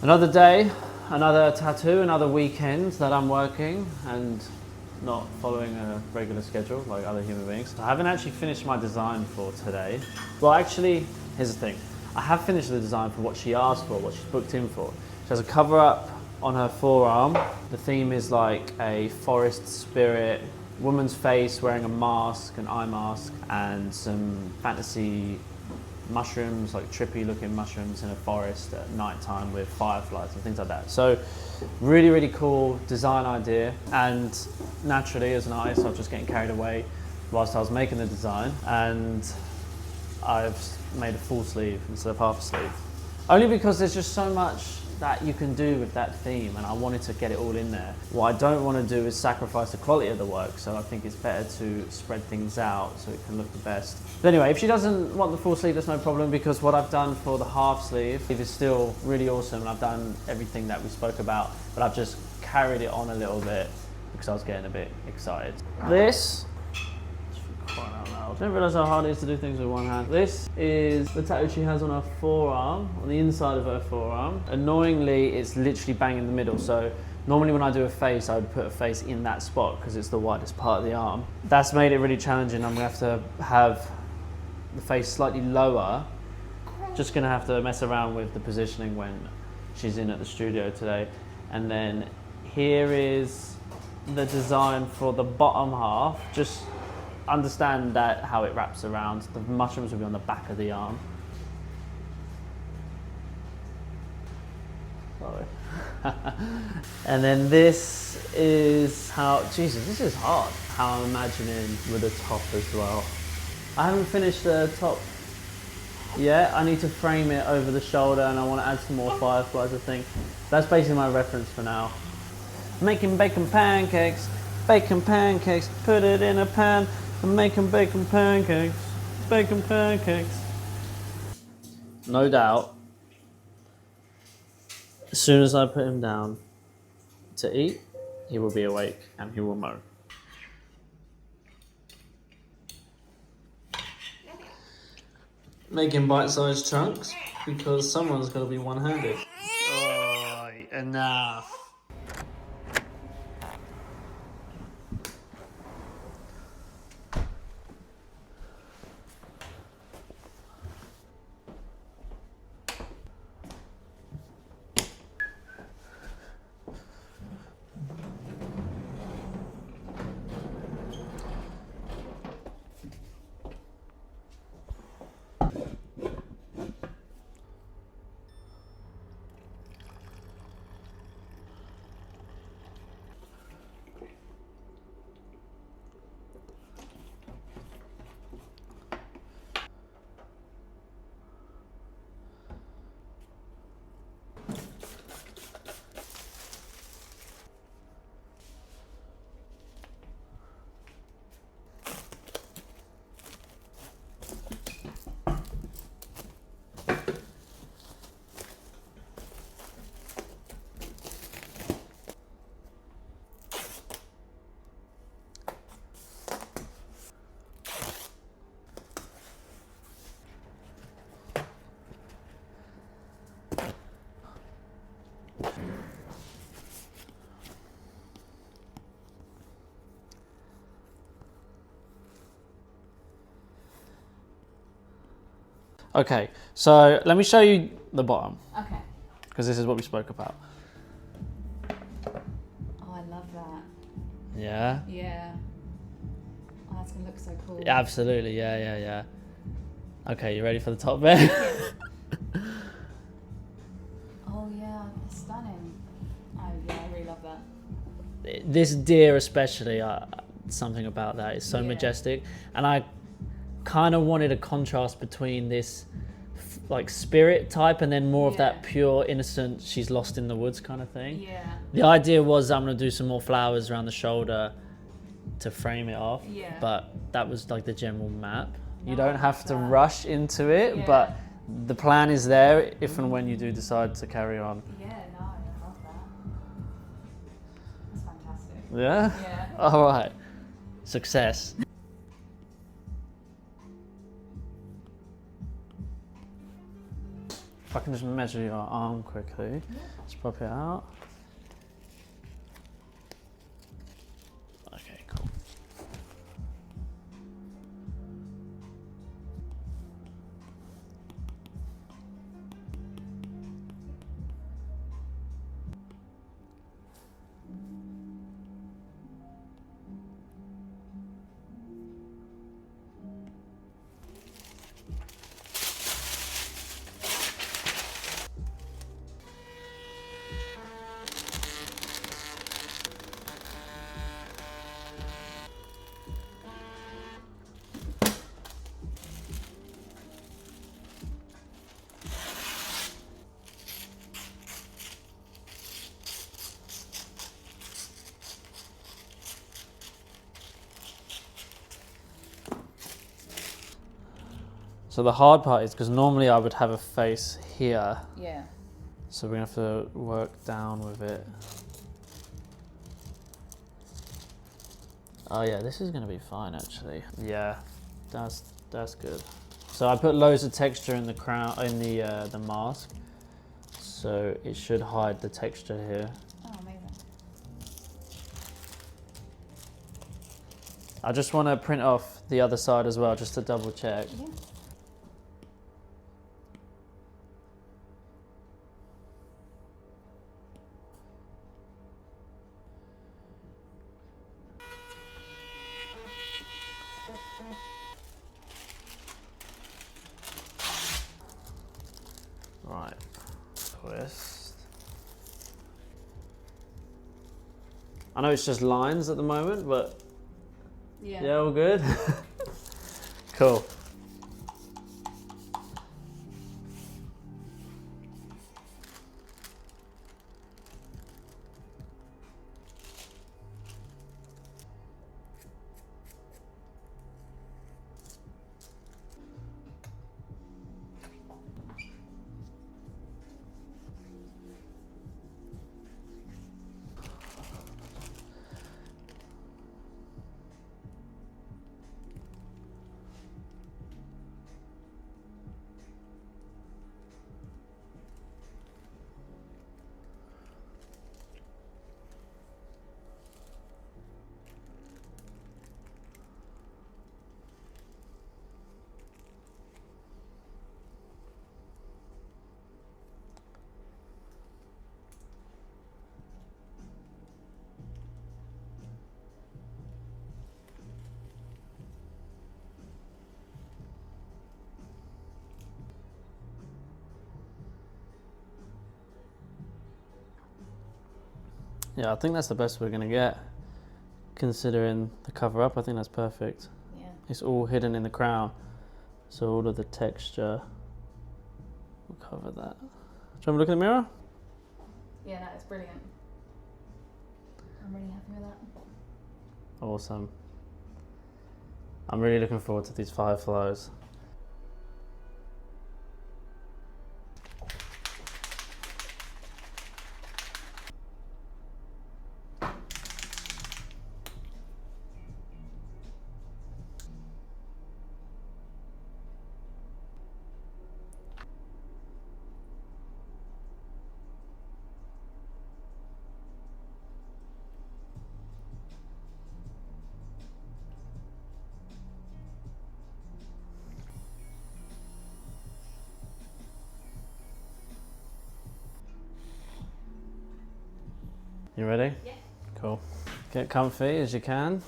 Another day, another tattoo, another weekend that I'm working and not following a regular schedule like other human beings. I haven't actually finished my design for today. Well, actually, here's the thing. I have finished the design for what she asked for, what she's booked in for. She has a cover up on her forearm. The theme is like a forest spirit, woman's face wearing a mask, an eye mask, and some fantasy mushrooms, like trippy looking mushrooms in a forest at night time with fireflies and things like that. So really, really cool design idea. And naturally as an artist, I was just getting carried away whilst I was making the design, and I've made a full sleeve instead of half a sleeve. Only because there's just so much that you can do with that theme, and I wanted to get it all in there. What I don't want to do is sacrifice the quality of the work, so I think it's better to spread things out so it can look the best. But anyway, if she doesn't want the full sleeve, that's no problem, because what I've done for the half sleeve is still really awesome, and I've done everything that we spoke about, but I've just carried it on a little bit because I was getting a bit excited. This, I didn't realise how hard it is to do things with one hand. This is the tattoo she has on her forearm, on the inside of her forearm. Annoyingly, it's literally bang in the middle. So normally when I do a face, I would put a face in that spot because it's the widest part of the arm. That's made it really challenging. I'm gonna have to have the face slightly lower. Just gonna have to mess around with the positioning when she's in at the studio today. And then here is the design for the bottom half. Just understand that how it wraps around. The mushrooms will be on the back of the arm. Sorry. And then this is how, Jesus, this is hard. How I'm imagining with the top as well. I haven't finished the top yet. I need to frame it over the shoulder, and I want to add some more fireflies, I think. That's basically my reference for now. Making bacon pancakes, put it in a pan. I'm making bacon pancakes. No doubt, as soon as I put him down to eat, he will be awake and he will moan. Making bite-sized chunks because someone's got to be one-handed. Oh, enough. Okay, so let me show you the bottom. Okay. Because this is what we spoke about. Oh, I love that. Yeah? Yeah. Oh, that's gonna look so cool. Absolutely, yeah. Okay, you ready for the top bit? Oh yeah, it's stunning. Oh yeah, I really love that. This deer especially, something about that is so Yeah. majestic. And I kind of wanted a contrast between this like spirit type and then more of that pure innocent, she's lost in the woods kind of thing. Yeah. The idea was I'm going to do some more flowers around the shoulder to frame it off. Yeah. But that was like the general map. You No, I don't have love to that. rush into it, Yeah. but the plan is there if and when you do decide to carry on. Yeah, no, I love that. That's fantastic. Yeah? Yeah. All right. Success. If I can can just measure your arm quickly. Let's pop it out. Okay, cool. So the hard part is because normally I would have a face here. Yeah. So we're gonna have to work down with it. Oh yeah, this is gonna be fine actually. Yeah, that's good. So I put loads of texture in the crown, in the mask, so it should hide the texture here. Oh, amazing. I just want to print off the other side as well, just to double check. Yeah. Right, twist. I know it's just lines at the moment, but yeah, all good. Cool. Yeah, I think that's the best we're gonna get, considering the cover up. I think that's perfect. Yeah. It's all hidden in the crown, so all of the texture will cover that. Do you want me to look in the mirror? Yeah, no, it's brilliant. I'm really happy with that. Awesome. I'm really looking forward to these 5 flows. You ready? Yeah. Cool. Get comfy as you can.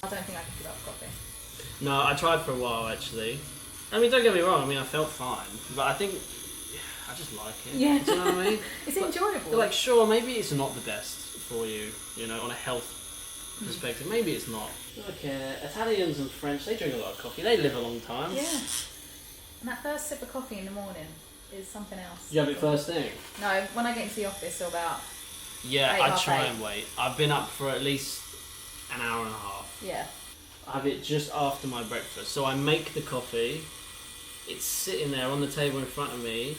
I don't think I can give up coffee. No, I tried for a while actually. I mean, don't get me wrong. I mean, I felt fine, but I think I just like it. Yeah. Do you know what I mean? It's enjoyable. They're like, sure, maybe it's not the best for you. You know, on a health perspective, maybe it's not. Look, Italians and French, they drink a lot of coffee. They live a long time. Yeah. And that first sip of coffee in the morning is something else. You have it first thing. No, when I get into the office, so about Yeah, 8, I half try 8. and wait. I've been up for at least an hour and a half. Yeah. I have it just after my breakfast. So I make the coffee. It's sitting there on the table in front of me,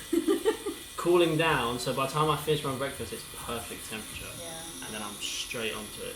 cooling down. So by the time I finish my breakfast, it's perfect temperature. Yeah. And then I'm straight onto it.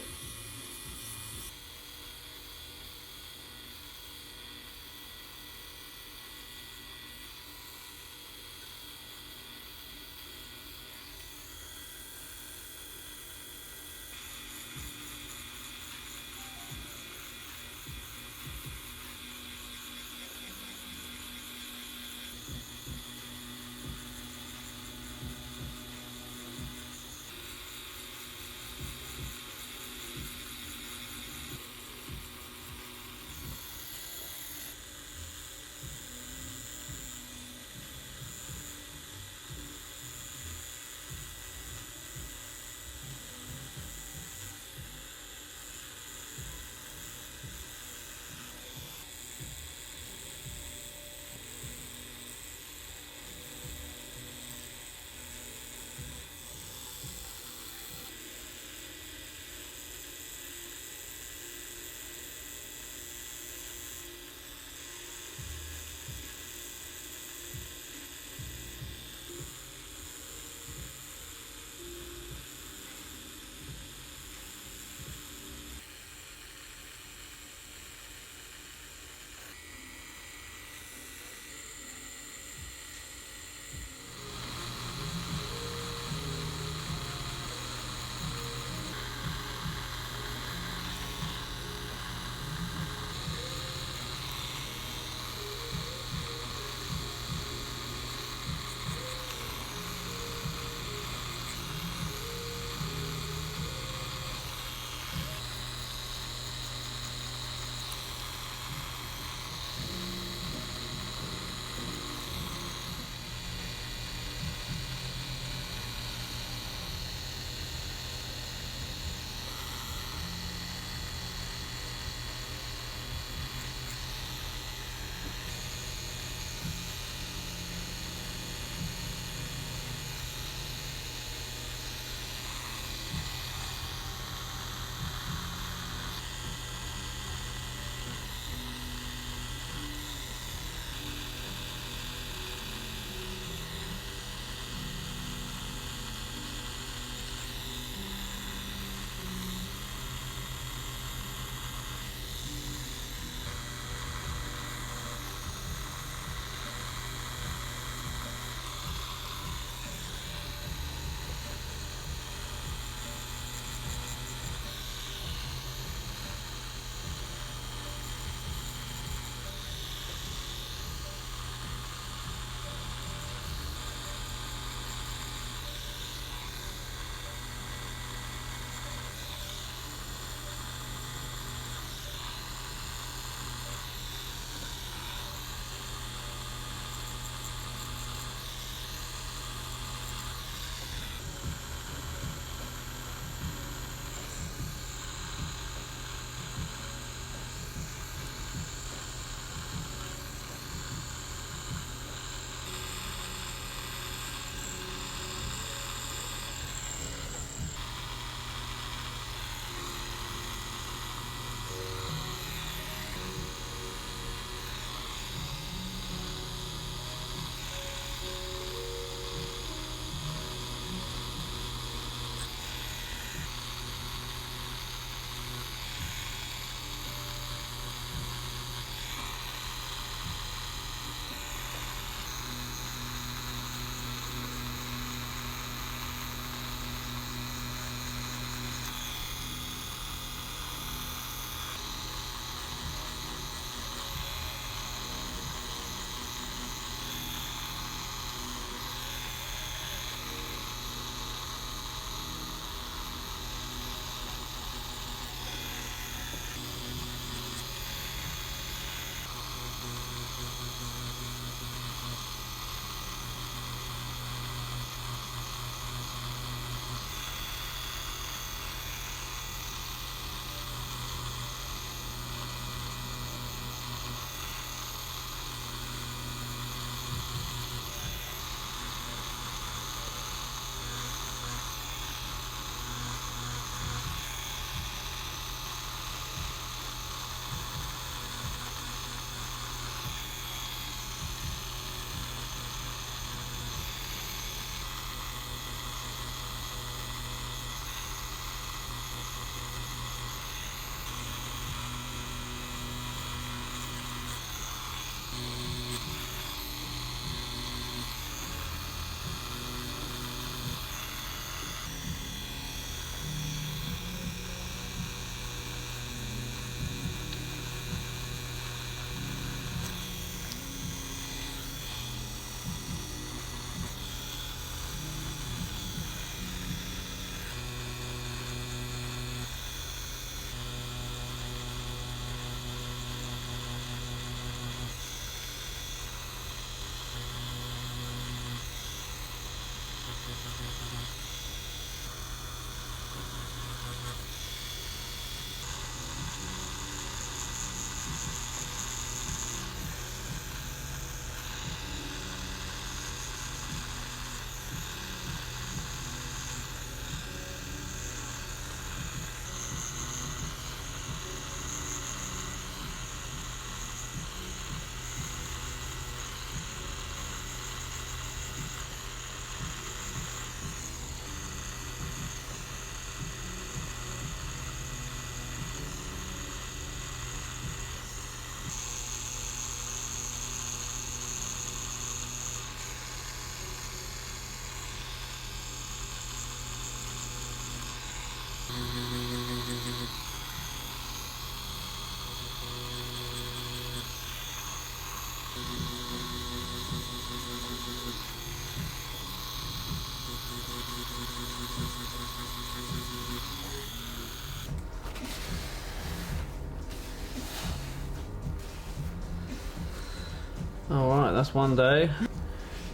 Right, that's one day.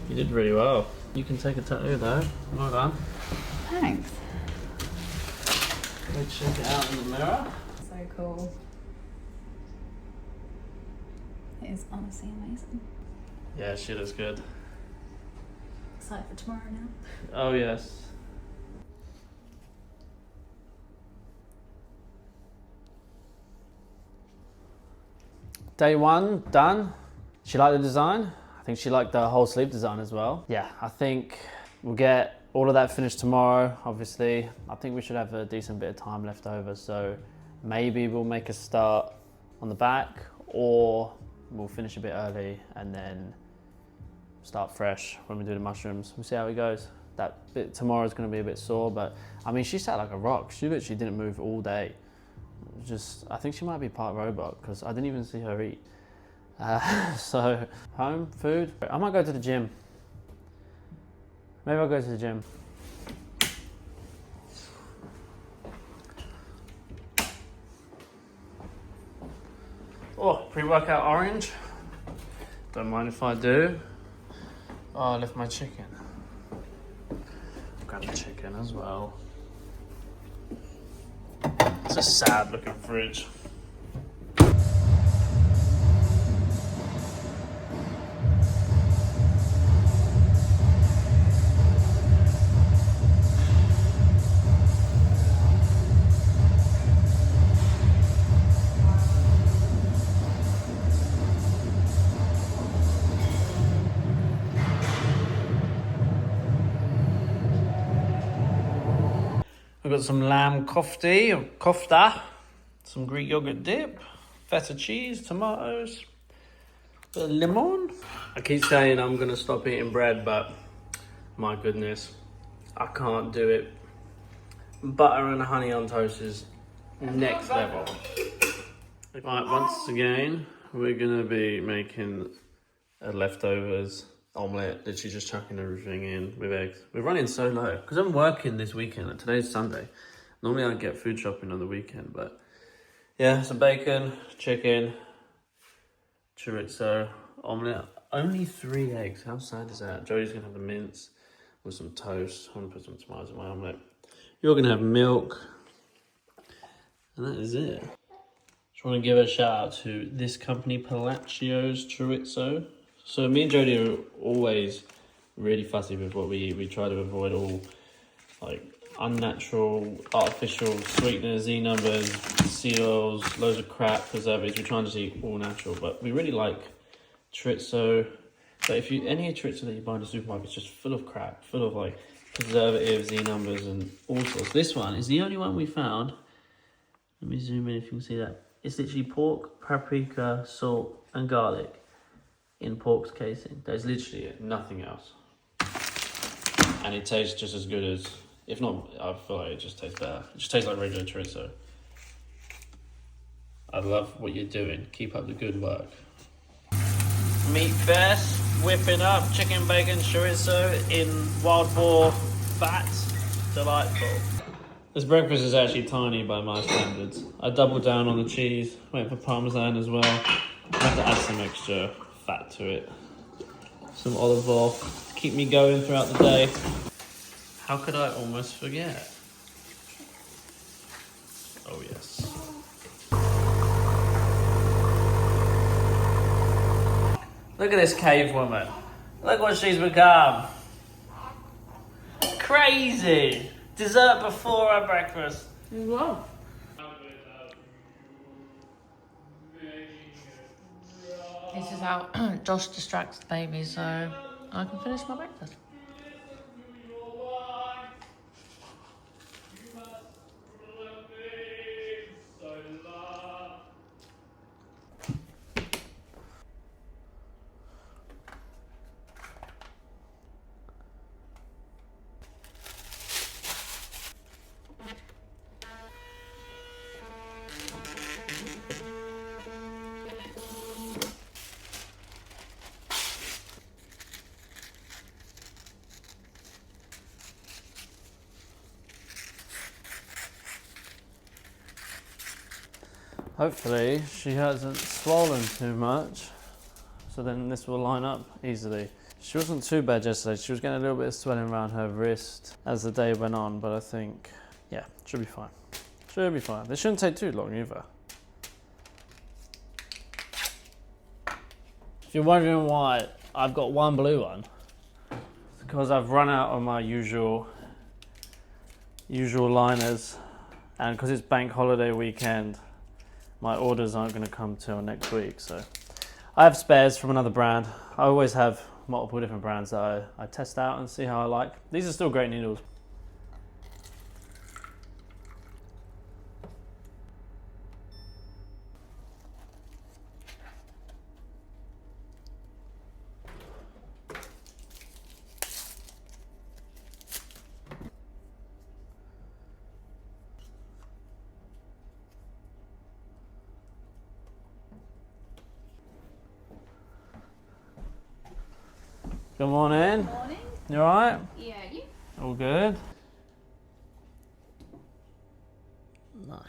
You did really well. You can take a tattoo though. Well done. Thanks. Go check it out in the mirror. So cool. It is honestly amazing. Yeah, she looks good. Excited for tomorrow now. Oh yes. Day one, done. She liked the design. I think she liked the whole sleeve design as well. Yeah, I think we'll get all of that finished tomorrow, obviously. I think we should have a decent bit of time left over, so maybe we'll make a start on the back, or we'll finish a bit early and then start fresh when we do the mushrooms. We'll see how it goes. That bit tomorrow is going to be a bit sore, but I mean, she sat like a rock. She literally didn't move all day. Just, I think she might be part robot because I didn't even see her eat. So, home, food. I might go to the gym. Maybe I'll go to the gym. Oh, pre-workout orange. Don't mind if I do. Oh, I left my chicken. Grab the chicken as well. It's a sad looking fridge. I've got some lamb kofta, some Greek yogurt dip, feta cheese, tomatoes, bit of lemon. I keep saying I'm gonna stop eating bread, but my goodness, I can't do it. Butter and honey on toast is next level. Right, once again, we're gonna be making a leftovers omelette, literally just chucking everything in with eggs. We're running so low because I'm working this weekend and today's Sunday. Normally I get food shopping on the weekend, but yeah, some bacon, chicken, chorizo, omelette. Only 3 eggs. How sad is that? Joey's gonna have the mince with some toast. I'm gonna put some tomatoes in my omelette. You're gonna have milk, and that is it. Just want to give a shout out to this company, Palaccio's Chorizo. So me and Jodie are always really fussy with what we eat. We try to avoid all like unnatural, artificial sweeteners, Z numbers, seed oils, loads of crap, preservatives. We try and just eat all natural, but we really like chorizo. But if you any chorizo that you buy in the supermarket is just full of crap, full of like preservatives, Z numbers, and all sorts. This one is the only one we found. Let me zoom in if you can see that. It's literally pork, paprika, salt, and garlic in pork's casing. There's literally nothing else. And it tastes just as good as, if not, I feel like it just tastes better. It just tastes like regular chorizo. I love what you're doing. Keep up the good work. Meat fest, whipping up chicken, bacon, chorizo in wild boar fat. Delightful. This breakfast is actually tiny by my standards. I doubled down on the cheese, went for parmesan as well. I have to add some extra fat to it. Some olive oil to keep me going throughout the day. How could I almost forget? Oh yes. Look at this cave woman. Look what she's become. Crazy. Dessert before our breakfast. Wow. This is how Josh distracts the baby, so I can finish my breakfast. Hopefully she hasn't swollen too much so then this will line up easily. She wasn't too bad yesterday. She was getting a little bit of swelling around her wrist as the day went on, but I think, yeah, should be fine. Should be fine. This shouldn't take too long either. If you're wondering why I've got one blue one, it's because I've run out of my usual liners, and because it's bank holiday weekend, my orders aren't going to come till next week. So I have spares from another brand. I always have multiple different brands that I test out and see how I like. These are still great needles. Good morning. Good morning. You alright? Yeah, you? All good? Nice.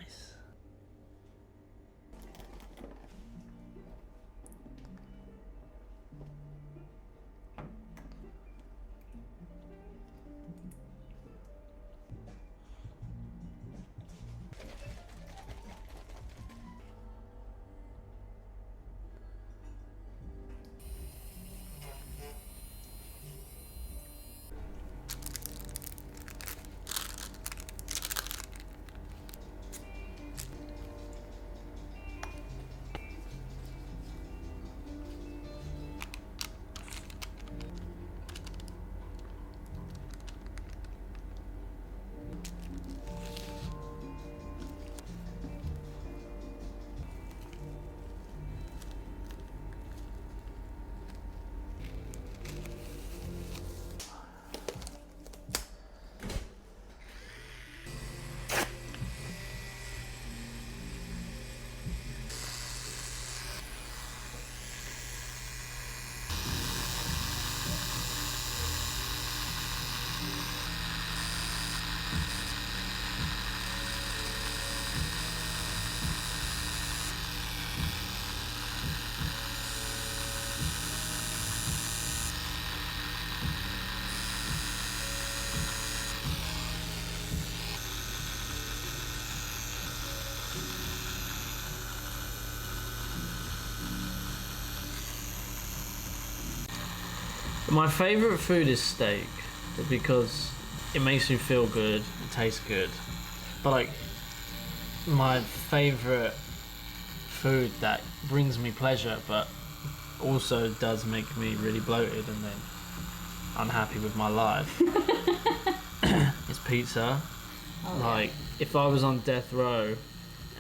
My favourite food is steak because it makes me feel good, it tastes good. But like, my favourite food that brings me pleasure but also does make me really bloated and then unhappy with my life is pizza. Oh, Like, if I was on death row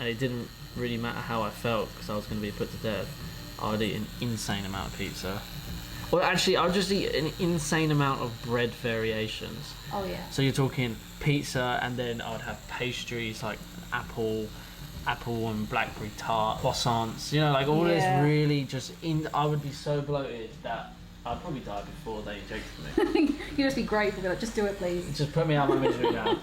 and it didn't really matter how I felt because I was going to be put to death, I'd eat an insane amount of pizza. Well, actually, I'll just eat an insane amount of bread variations. Oh yeah. So you're talking pizza, and then I'd have pastries like apple and blackberry tart, croissants. You know, like all this really just I would be so bloated that I'd probably die before they ejected me. You'd just be grateful, be like, just do it, please. Just put me out my misery now.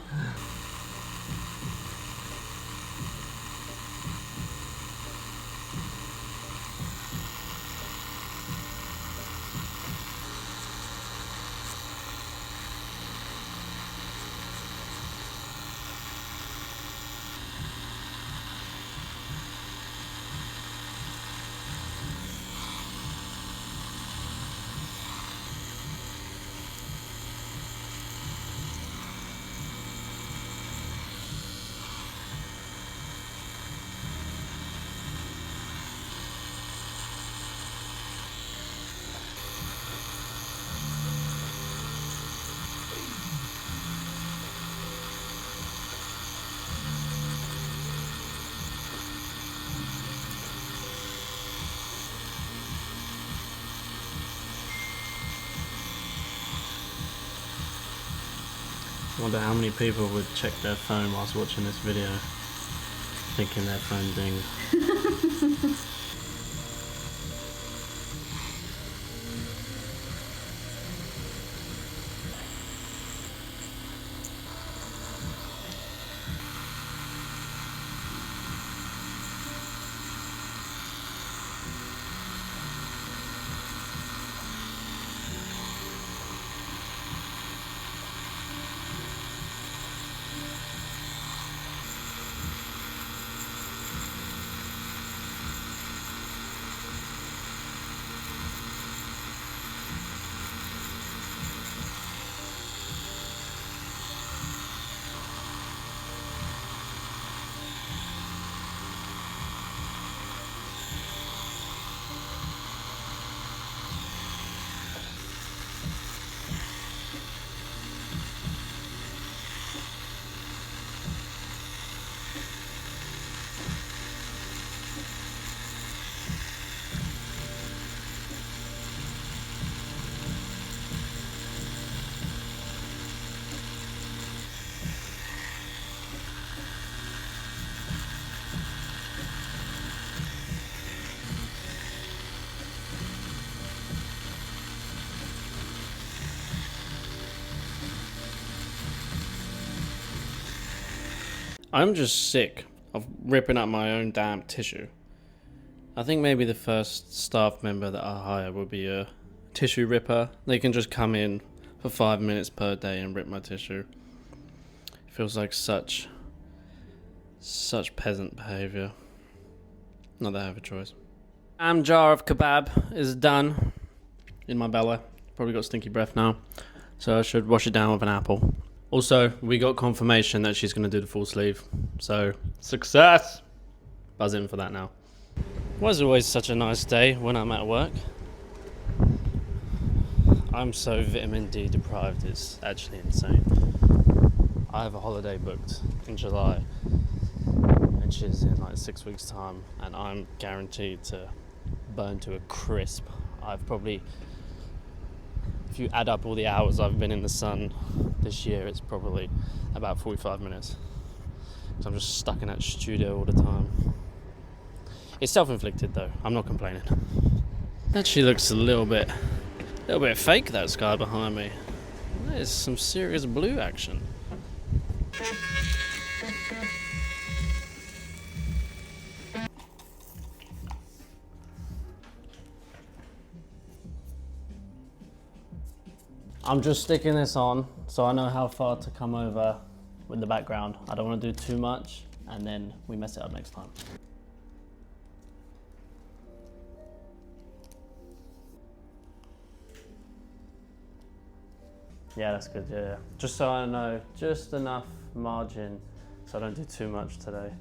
I wonder how many people would check their phone whilst watching this video, thinking their phone dinged. I'm just sick of ripping up my own damn tissue. I think maybe the first staff member that I hire will be a tissue ripper. They can just come in for 5 minutes per day and rip my tissue. It feels like such peasant behaviour. Not that I have a choice. Jar of kebab is done in my belly. Probably got stinky breath now, so I should wash it down with an apple. Also, we got confirmation that she's going to do the full sleeve, so success! Buzzing for that now. It was always such a nice day when I'm at work. I'm so vitamin D deprived, it's actually insane. I have a holiday booked in July, which is in like 6 weeks' time, and I'm guaranteed to burn to a crisp. I've probably, if you add up all the hours I've been in the sun this year, it's probably about 45 minutes. So I'm just stuck in that studio all the time. It's self-inflicted though, I'm not complaining. Actually looks a little bit fake, that sky behind me. There's some serious blue action. I'm just sticking this on so I know how far to come over with the background. I don't want to do too much and then we mess it up next time. Yeah, that's good, yeah. Just so I know, just enough margin so I don't do too much today.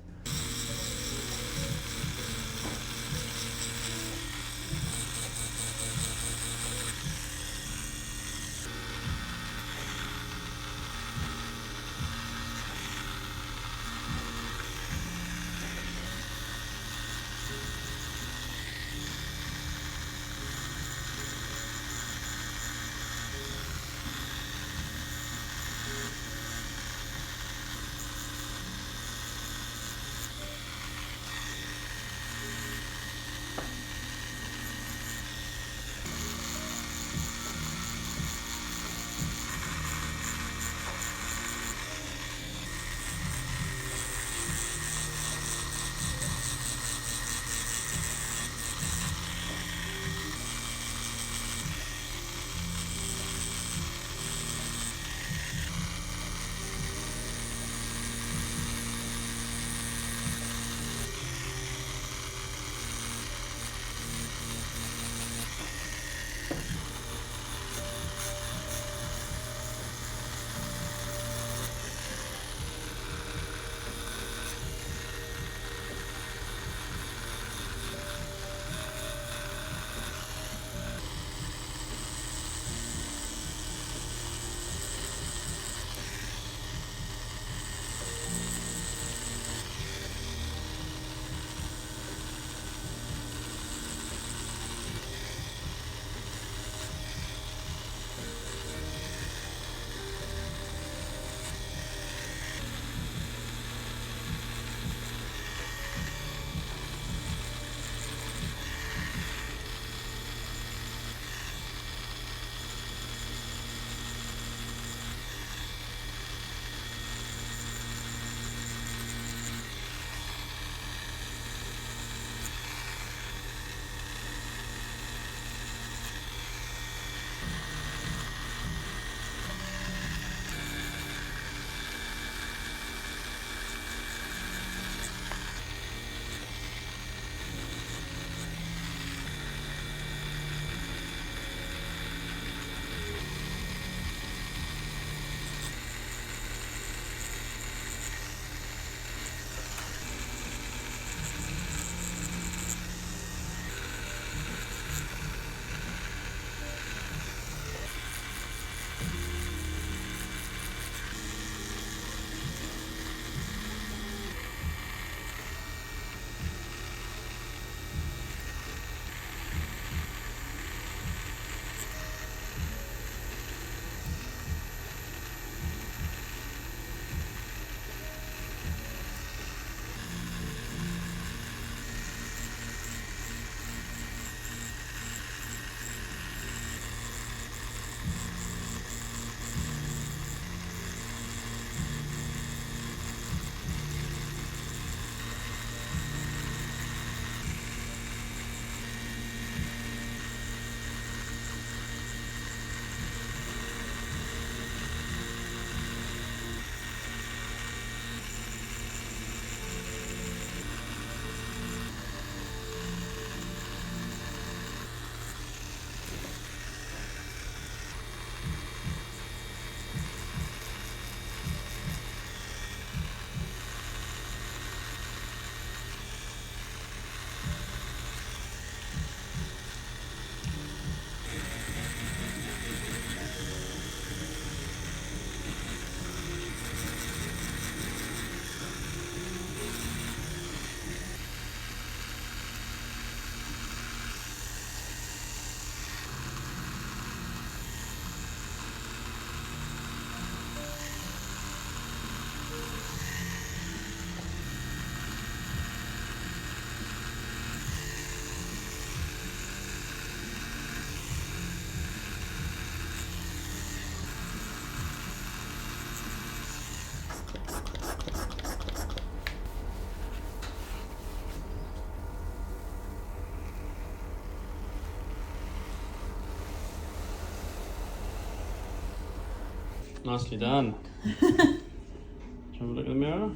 Nicely done. Shall we look in the mirror?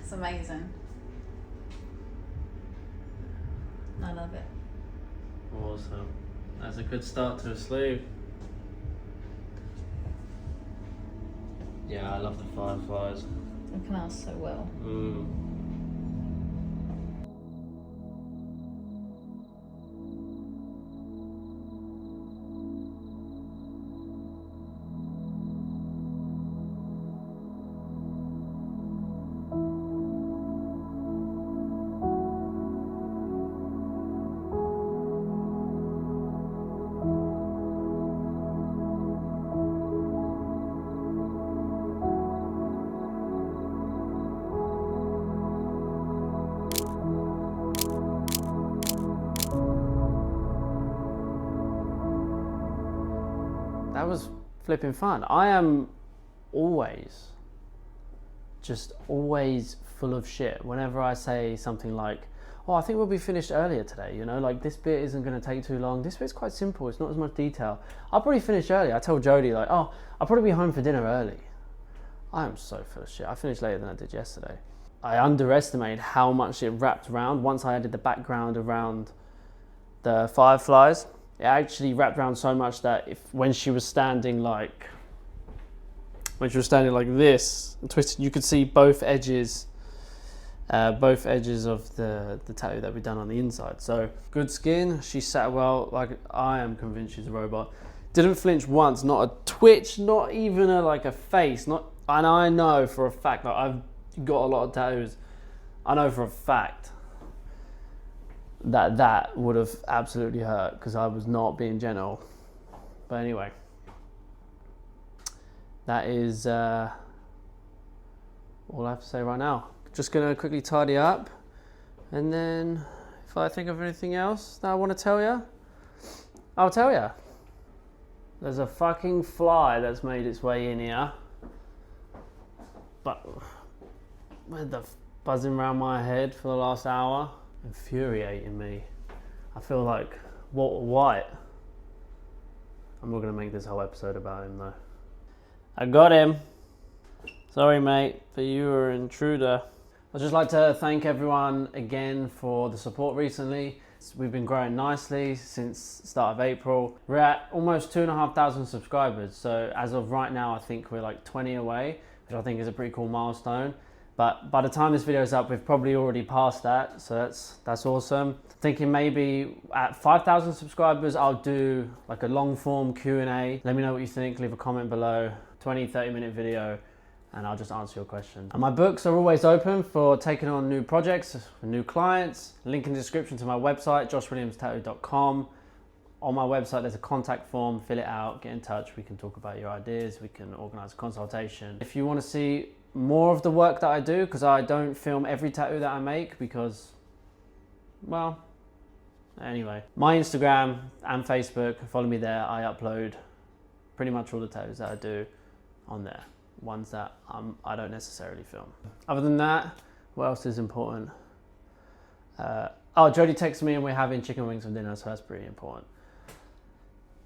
It's amazing. I love it. Awesome. That's a good start to a sleeve. Yeah, I love the fireflies. It come out so well. That was flipping fun. I am always full of shit whenever I say something like, oh, I think we'll be finished earlier today, you know, like this bit isn't going to take too long. This bit's quite simple. It's not as much detail. I'll probably finish early. I tell Jodie like, oh, I'll probably be home for dinner early. I am so full of shit. I finished later than I did yesterday. I underestimated how much it wrapped around once I added the background around the fireflies. It actually wrapped around so much that when she was standing like this and twisted, you could see both edges of the tattoo that we've done on the inside. So good skin. She sat well. Like, I am convinced she's a robot. Didn't flinch once, not a twitch, not even a face. And I know for a fact that I've got a lot of tattoos. I know for a fact that would have absolutely hurt because I was not being gentle. But anyway, that is all I have to say right now. Just gonna quickly tidy up, and then if I think of anything else that I want to tell you, I'll tell you. There's a fucking fly that's made its way in here, but with the buzzing around my head for the last hour. Infuriating me. I feel like Walter White. I'm not going to make this whole episode about him though. I got him. Sorry mate, but you were an intruder. I'd just like to thank everyone again for the support recently. We've been growing nicely since the start of April. We're at almost 2,500 subscribers. So as of right now, I think we're like 20 away, which I think is a pretty cool milestone. But by the time this video is up, we've probably already passed that, so that's awesome. Thinking maybe at 5,000 subscribers, I'll do like a long form Q&A. Let me know what you think, leave a comment below, 20, 30-minute video, and I'll just answer your questions. And my books are always open for taking on new projects, new clients. Link in the description to my website, joshwilliamstattoo.com. On my website, there's a contact form, fill it out, get in touch. We can talk about your ideas, we can organize a consultation. If you want to see more of the work that I do, because I don't film every tattoo that I make because, well, anyway. My Instagram and Facebook, follow me there. I upload pretty much all the tattoos that I do on there. Ones that I don't necessarily film. Other than that, what else is important? Oh, Jodie texted me and we're having chicken wings for dinner, so that's pretty important.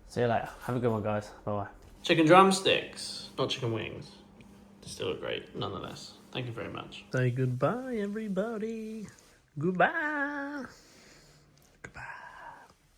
See you later. Have a good one, guys. Bye-bye. Chicken drumsticks, not chicken wings. Still great, nonetheless. Thank you very much. Say goodbye, everybody. Goodbye.